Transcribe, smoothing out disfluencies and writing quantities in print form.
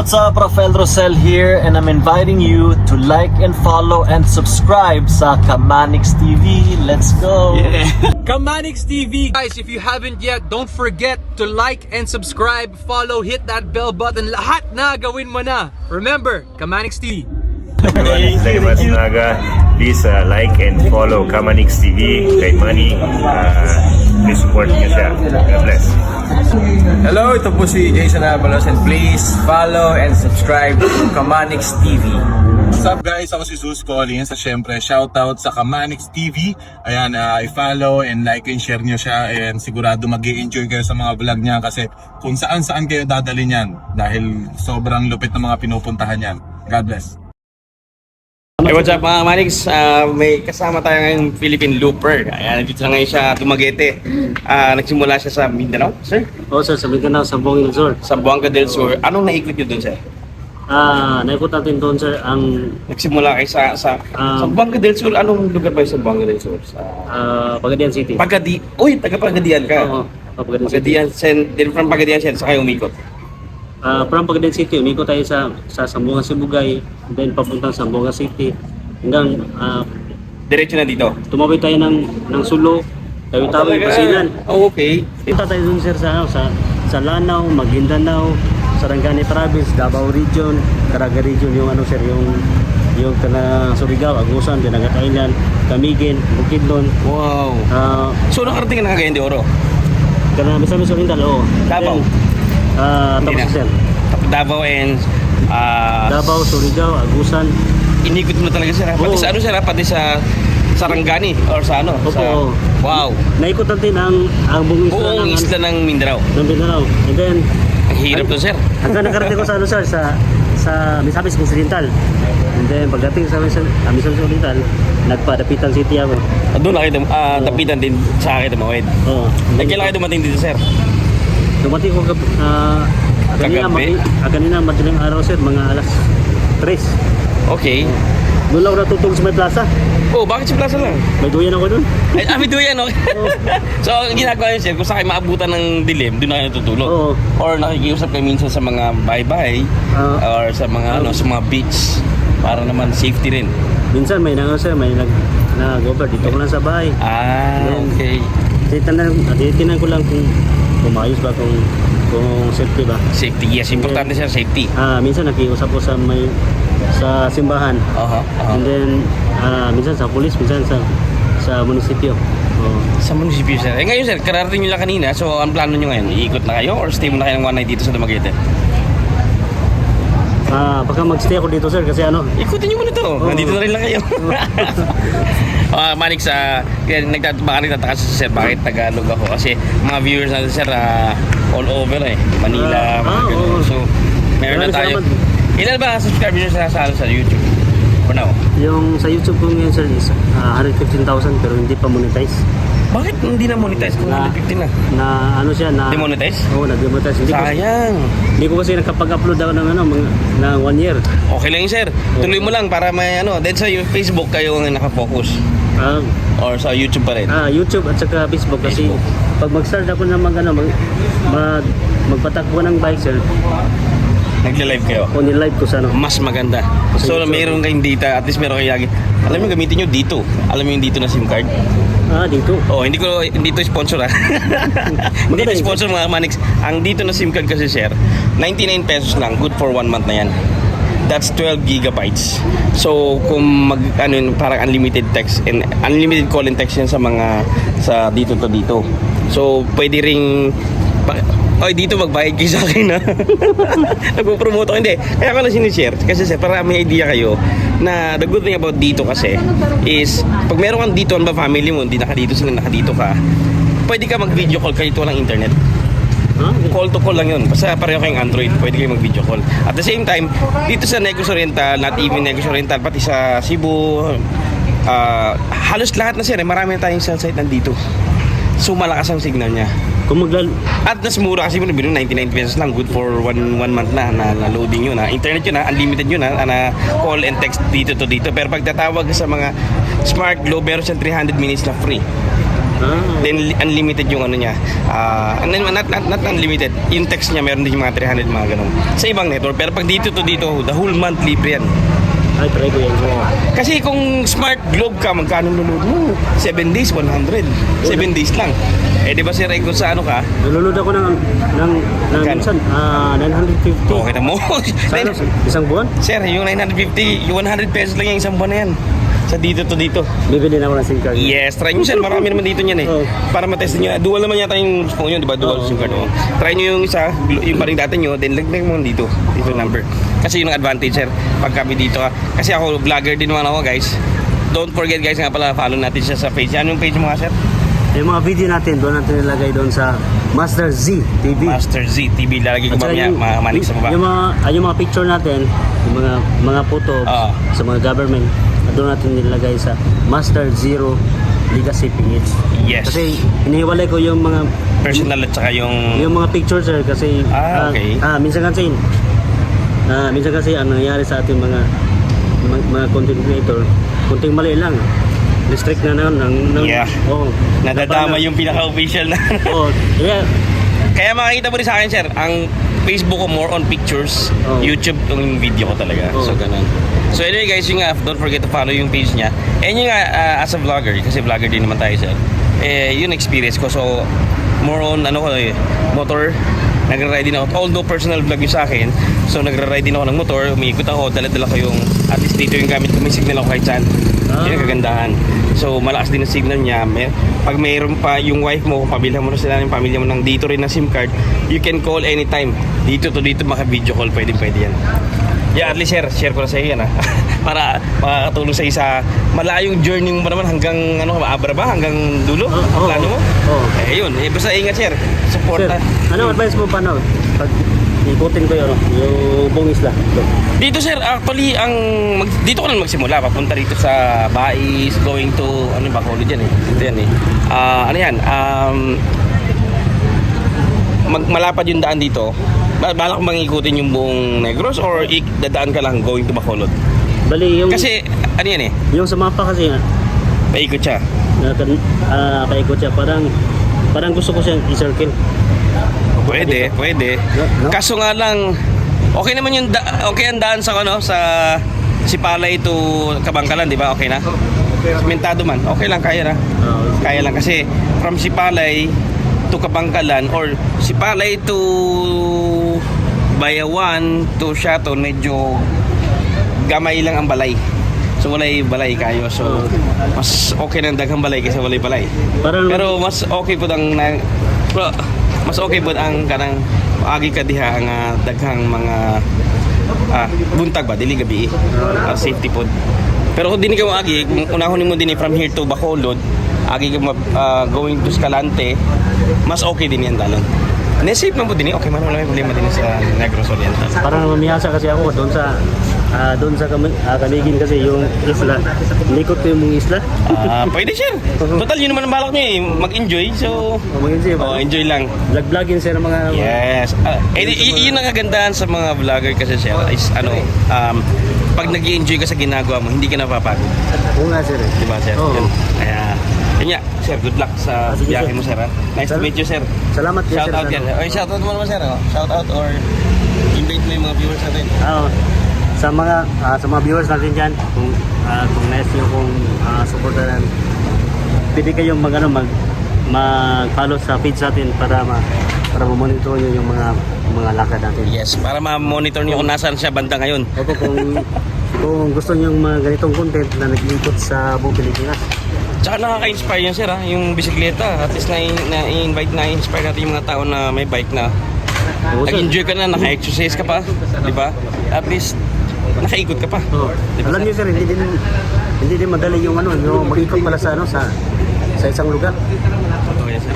What's up, Rafael Rosel here, and I'm inviting you to like and follow and subscribe sa Kamanix TV. Let's go! Kamanix TV. Guys, if you haven't yet, don't forget to like and subscribe, follow, hit that bell button. Lahat na gawin mo na. Remember, Kamanix TV. Everyone, it's Daimas Naga. Please like and follow Kamanix TV. Kay Money. Please support niyo siya. God bless. Hello, ito po si Jason Avalos and please follow and subscribe to Kamanix TV. What's up guys? Ako si Zeus Collins. Siyempre, shoutout sa Kamanix TV. Ayan, i-follow and like and share nyo siya. And sigurado mag-i-enjoy kayo sa mga vlog niya kasi kung saan-saan kayo dadalhin yan. Dahil sobrang lupit ng mga pinupuntahan yan. God bless. Hey, what's up mga Manix? May kasama tayo ngayong Philippine Looper. Ayan, dito na ngayon siya Dumaguete. Nagsimula siya sa Mindanao, sir? Oo sir, sa Mindanao, sa Buanga del Sur. Sa Buanga del Sur. Anong naikot nyo doon, sir? Naikot natin doon sir, ang Nagsimula kayo sa Buanga del Sur. Anong lugar ba yung sa Buanga del Sur? Sa Pagadian City. Uy, taga-Pagadian ka. Oo, Pagadian City. From Pagadian, sir, sa kayo umikot. From Pagadian City, umikot tayo sa Sambungan Sibugay, then papuntang Sambungan City. Hanggang Diretso na dito. tumawid tayo ng Sulo, Tawi-Tawi, Pasilan. Oh, okay. Punta tayo dun sir sa Lanao, Maguindanao, Sarangani Province, Davao Region, Caraga Region, yung ano sir, yung kana Surigao, Agusan, Dinagat Island, Camiguin, Bukidnon. Wow. So, nakarating ka na Cagayan de Oro? Kana Misamis Oriental, oo. Davao? Tapos Hindi na. sir, Davao and Davao, Surigao, Agusan. inikot mo talaga sir. Pati Oo. sa ano sir, pati sa Sarangani or sa ano? Opo, Sa, oo. wow. Naikot natin ang buong Buong isla ng Mindanao. ng Mindanao. And then, Ang hirap to sir. hanggang nakarating ko sa ano sir, sa Misamis Oriental. And then, pagdating sa Misamis Oriental, nagpa-Dapitan City ako. Doon na kayo tapitan din sa akin tumawid. Oo. Kailan kayo dumating dito sir? Dumating ko Kagabi? kanina madaling araw sir, mga alas 3. Okay. Doon lang ako natutulog sa may plaza. Oh, bakit si Plaza lang? May duyan ako doon. Ay, may duyan, okay. So, ang ginagawa yun sir, kung saan kayo maabutan ng dilim, doon na kayo natutulog. Oo. Or nakikiusap kayo minsan sa mga bahay-bahay or sa mga sa mga beach para naman safety rin. Minsan may sir, may nag-over dito ko lang sa bahay. Okay. Titinan ko lang kung maayos ba, kung safety ba. Safety, yes. Importante sir, safety. Minsan nakiusap ko sa simbahan. And then minsan sa pulis, minsan sa munisipyo. Sa munisipyo sir. Eh ngayon sir, kararating nyo lang kanina. So ang plano nyo ngayon, iikot na kayo or stay mo na kayo ng one night dito sa Dumaguete? Baka magstay ako dito sir kasi ano. Ikutin nyo muna to. Nandito na rin lang kayo. Manix, baka nagtataka si sir bakit Tagalog ako. Kasi mga viewers natin sir, all over Manila, mga ganun. So meron na tayo. Ilan ba subscribers na sa YouTube? For now? Yung sa YouTube ko ngayon sir is 115,000 pero hindi pa monetize. Bakit hindi na monetize kung 115 na? Na ano siya na Demonetize? Oo, na-demonetize. Sayang. Hindi ko kasi nakapag-upload ako ng na 1 year. Okay lang yun sir. Tuloy mo lang para may then sa Facebook kayo ang nakafocus. Or sa YouTube pa rin? YouTube at saka Facebook kasi pag mag-start ako ng magpatakbo ng bike sir, Nagla-live kayo? o ni-live ko sa ano. Mas maganda. So meron kayong data, at least meron kayo lagi. Alam mo gamitin nyo dito. Alam mo yung dito na SIM card? Dito. Oh, hindi to sponsor Hindi to sponsor mga Manix. Ang dito na SIM card kasi sir, 99 pesos lang, good for 1 month na yan. That's 12 gigabytes. So kung parang unlimited text and unlimited call and text yan sa dito to dito. So pwede ring dito magbayad kayo sa akin na nagpo-promote ako. Hindi, kaya ko lang sinishare kasi sir, para may idea kayo na the good thing about dito kasi is pag meron kang dito ba family mo, hindi nakadito sila, nakadito ka, pwede ka mag-video call kahit walang internet. Call to call lang yun. Basta pareho kayong Android, pwede kayo mag-video call. At the same time, dito sa Negros Oriental, not even Negros Oriental, pati sa Cebu, halos lahat na sir, marami na tayong cell site nandito. So malakas ang signal niya. At mas mura kasi mo nabili 99 pesos lang, good for one month na loading yun internet yun unlimited yun na call and text dito to dito. Pero pag tatawag sa mga Smart Globe, meron siyang 300 minutes na free. Then unlimited yung ano niya. Not unlimited. Yung text niya meron din yung mga 300 mga ganun. Sa ibang network. Pero pag dito to dito, the whole month libre yan. Ay, try ko yan. Kasi kung Smart Globe ka, magkano lulod mo? 7 days, 100. 7 days lang. Eh di ba sir, kung sa ano ka? Nalulod ako ng Magkano? minsan, 950. Oh, kita mo. Sa ano, isang buwan? Sir, yung 950, yung 100 pesos lang yung isang buwan na yan. Sa dito to dito. Bibili na ako ng SIM card. Yes, try nyo sir. Marami naman dito niyan eh. Oh. Para matest nyo. Dual naman yata yung phone yun, di ba? Dual SIM card. Oh. Try nyo yung isa, yung paring data nyo, then lagdag mo dito. Dito number. Kasi yun ang advantage sir. Pag kami dito ka. Kasi ako, vlogger din naman ako guys. Don't forget guys nga pala, follow natin siya sa page. Ano yung page mo nga sir? Yung mga video natin, doon natin nilagay doon sa Master Z TV. Master Z TV. Lalagay ko At saka mamaya, mga manik sa baba. Yung mga picture natin, yung mga photo Oo. sa mga government, doon natin nilagay sa Master Zero Legacy PH. Yes. Kasi inihiwalay ko yung mga Personal at saka yung... mga pictures sir kasi Okay. minsan kasi ang nangyayari sa ating mga content creator, kunting mali lang. Restrict na ng Yeah. oh, Nadadama yung pinaka-official na. oh, yeah. Kaya makikita mo rin sa akin, sir, ang Facebook ko more on pictures, Oh. YouTube yung video ko talaga. Oh. So, ganun. So, anyway guys, yung nga, don't forget to follow yung page niya. And yung nga, as a vlogger, kasi vlogger din naman tayo, sir, yun experience ko. So, more on, motor, nagra-ride din ako. Although personal vlog yung sa akin, so nagra-ride din ako ng motor, umiikot ako, dala-dala ko yung, at least dito yung gamit ko, may signal ako kahit saan. Yun ang kagandahan. So malakas din ang signal niya. Pag mayroon pa yung wife mo, kung pabilhan mo na sila ng pamilya mo ng dito rin na SIM card, you can call anytime. Dito to dito maka-video call, pwede yan. Yeah, at least share ko na sa iyo yan para makakatulong sa isa malayong journey mo pa naman hanggang Abra ba? Hanggang dulo? Oo. Plano mo? Oo. Yun. Basta ingat sir. Support Sir, anong advice mo pa pag ikutin ko yung buong isla? Dito sir, actually dito ko na magsimula, papunta dito sa Bais, going to Bacolod yan eh. Ito yan eh. Malapad yung daan dito. Balak bang ikutin yung buong Negros or dadaan ka lang going to Bacolod? Bali yung Kasi yan eh, yung sa mapa kasi paikot siya. Paikot siya, parang gusto ko siyang i-circle. Pwede. No? Kaso nga lang, okay naman yung okay ang daan sa sa Sipalay to Kabangkalan, di ba? Okay na? Sementado man, okay lang, kaya na. Kaya lang kasi from Sipalay to Kabangkalan or Sipalay to Bayawan to Siato, medyo gamay lang ang balay. So walay balay kayo. So mas okay nang daghang balay kaysa walay balay. Pero mas okay po ang kanang agi ka diha ang daghang mga buntag ba dili gabi safety pod. Pero kung dini ka mo agi, unahon nimo dinhi from here to Bacolod, agi ka going to Escalante, mas okay din yan dalan. Safe man po din, okay man, wala may problema din sa Negros Oriental. Parang mamiyasa kasi ako doon sa Camiguin kasi yung isla. Likot ko yung mga isla. Pwede sir. Total yun naman ang balak nyo eh, mag-enjoy. So, enjoy lang. Vlog-vlogin sir ng mga... Yes. Yun ang kagandahan sa mga vlogger kasi sir is pag nag-enjoy ka sa ginagawa mo, hindi ka napapagod. Oo nga sir. Diba sir? Oo. Kaya, yun nga, sir, good luck sa Sige, biyahe sir. mo sir. Nice to meet you sir. Salamat din Shout sir. out yan. Okay, shout out mo naman sir. Shout out or invite mo yung mga viewers natin. Sa mga viewers natin dyan, kung nais nyo kung supportan, pwede kayong mag-follow sa page natin para ma-monitor nyo yung mga lakad natin. Yes, para ma-monitor niyo kung nasaan siya banda ngayon. Opo, kung gusto nyo yung mga ganitong content na nag-iikot sa buong Pilipinas. Tsaka nakaka-inspire yan sir yung bisikleta. At least na-inspire natin yung mga tao na may bike na Oo, sir. nag-enjoy ka na, naka-exercise ka pa, di ba? At least nakaikot ka pa. Oo. Diba, Alam sir? niyo sir, hindi din madali yung mag-ikot pala sa isang lugar. Totoo yan sir.